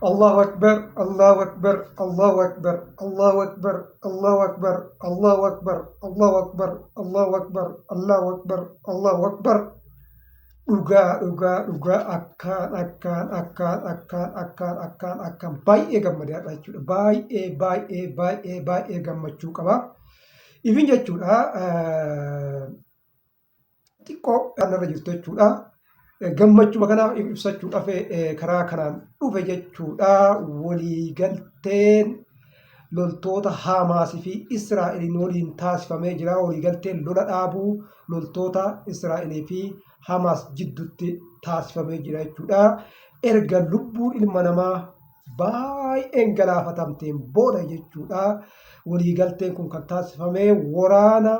الله أكبر الله أكبر الله أكبر الله أكبر الله أكبر الله أكبر الله أكبر الله أكبر الله أكبر الله أكبر dhugaa akkaan baay'ee gammadaadha jechuudha. Baay'ee gammachuu qaba. Ifin jechuudha xiqqoo kanarra jirtu jechuudha. Gammachuma kana ibsachuudhaaf karaa kanaan dhufe jechuudha. Waliigalteen loltoota Hamaasii fi Israa'eliin waliin taasifamee jira. Waliigalteen lola dhaabuu loltoota Israa'elii fi Hamaas jidduutti taasifamee jira jechuudha. Erga lubbuun ilma namaa baay'een galaafatamteen booda jechuudha. Waliigalteen kun kan taasifame waraana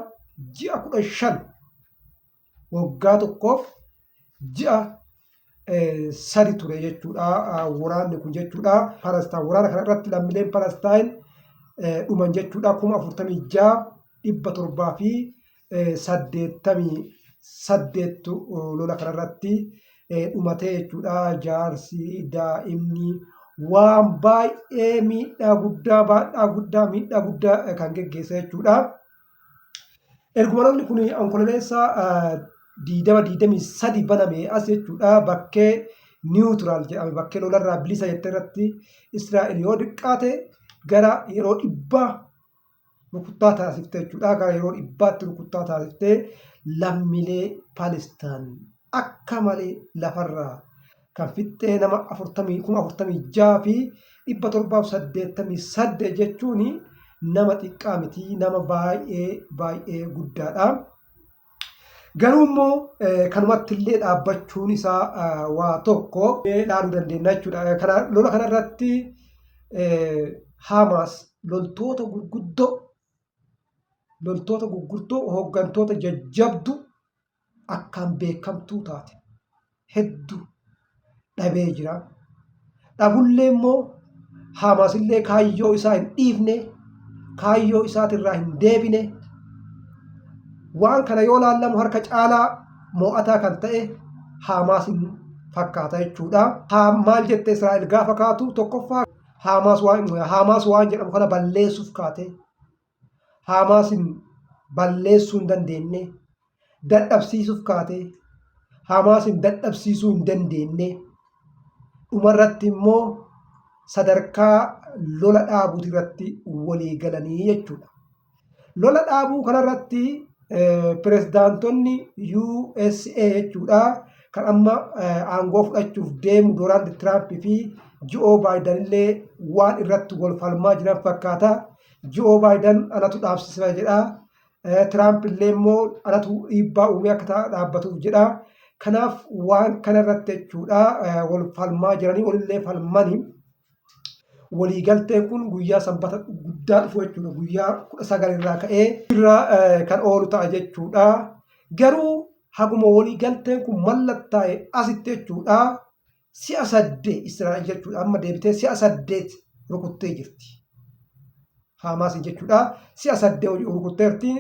ji'a 15 waggaa tokkoof ji'a 3 ture jechuudha. Waraanni kun jechuudha. Palestaan waraana kana irratti lammiileen Palestaan dhuman jechuudha. 46,788 lola kanarratti dhumatee jechuudha. Jaarsi daa'imni waan baay'ee miidhaa guddaa kan geggeessa jechuudha. Erguma lolli kun onkololeessa 2023 baname as jechuudha. Bakkee niwutiraal jedhame bakkee lolarraa bilisa jette irratti Israa'el yoo xiqqaate gara yeroo 100 rukuttaa taasifte jechuudha. Gara yeroo 100tti rukuttaa taasifte lammiilee Palestaan akka malee lafarraa kan fixxee nama 46,788 jechuun nama xiqqaa miti, nama baay'ee guddaadha. Garuu immoo kanumatti illee dhaabbachuun isaa waa tokko ilaaluu dandeenya jechuudha. Lola kanarratti Hamaas loltoota gurguddoo hooggantoota jajjabdu akkaan beekamtuu taate hedduu dhabee jira. Dhabullee immoo Hamaas illee kaayyoo isaa hin dhiifne, kaayyoo isaatirraa hin deebine. Waan kana yoo laallamu harka caalaa mo'ataa kan ta'e Hamaasin fakkaata jechuudha. Maal jette Israa'el gaafa kaatu tokkoffaa Hamaas waan jedhamu kana balleessuuf kaate. Hamaasin balleessuu hin dandeenye, dadhabsiisuuf kaate. Hamaasin dadhabsiisuu hin dandeenye. Dhumarratti immoo sadarkaa lola dhaabuuti irratti walii galanii jechuudha. Lola dhaabuu kanarratti pirezidaantonni USA jechuudha kan amma aangoo fudhachuuf deemu Doonaald Tiraamp fi Joo Baayiden illee waan irratti wal falmaa jiran fakkaata. Joo Baayiden anatu dhaabsisa jedha. Tiraamp illee immoo anatu dhiibbaa uumee akka dhaabbatuuf jedha. Kanaaf waan kanarratti jechuudha wal falmaa jiranii walillee falmanii. Waliigalteen kun guyyaa sanbata guddaa dhufu jechuudha. Guyyaa 19 irraa ka'ee irra kan oolu ta'a jechuudha. Garuu haguma waliigalteen kun mallattaa'e asitti jechuudha. Si'a 8 Israa'el jechuudha. Amma deebitee si'a 8 rukuttee jirti. Hamaas jechuudha. Si'a 8 rukutteerti.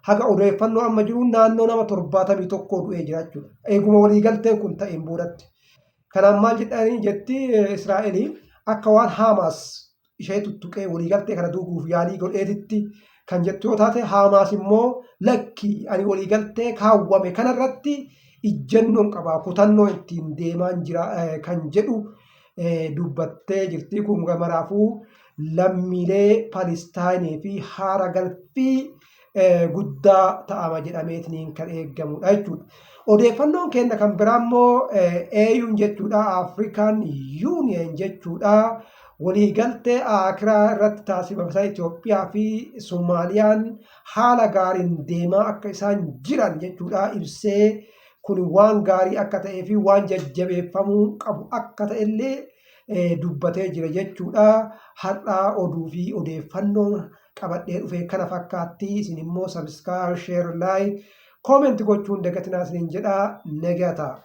Haga odeeffannoo amma jiru naannoo nama 71 du'ee jira jechuudha. Eeguma waliigalteen kun ta'een boodatti. Kanaaf maal jedhanii jetti Israa'el akka waan Hamaas ishee tuttuqee waliigaltee kana duuguuf yaalii godheetitti kan jettu yoo taate, Hamaas immoo lakki ani waliigaltee kaawwame kanarratti ijjennoon qabaa, kutannoo ittiin deemaan jira kan jedhu dubbattee jirti. Kun maraafuu lammiilee Palestaayinii fi haara galfii guddaa ta'ama jedhameetiin kan eeggamudha jechuudha. Odeeffannoon keenya kan biraa immoo AU'n jechuudha, Afrikaan Yuuniyen jechuudha. Waliigaltee Akiraa irratti taasifamsa Itoophiyaa fi Soomaaliyaan haala gaariin deemaa akka isaan jiran jechuudha ibsee, kun waan gaarii akka ta'ee fi waan jajjabeeffamuu qabu akka ta'ellee dubbatee jira jechuudha. Har'aa oduu fi odeeffannoo qabadhee dhufe kana fakkaatti. Isin immoo sabiskaayibii, sheer, laayik, koomentii gochuun dagatinaa isiniin jedha. Nagataa.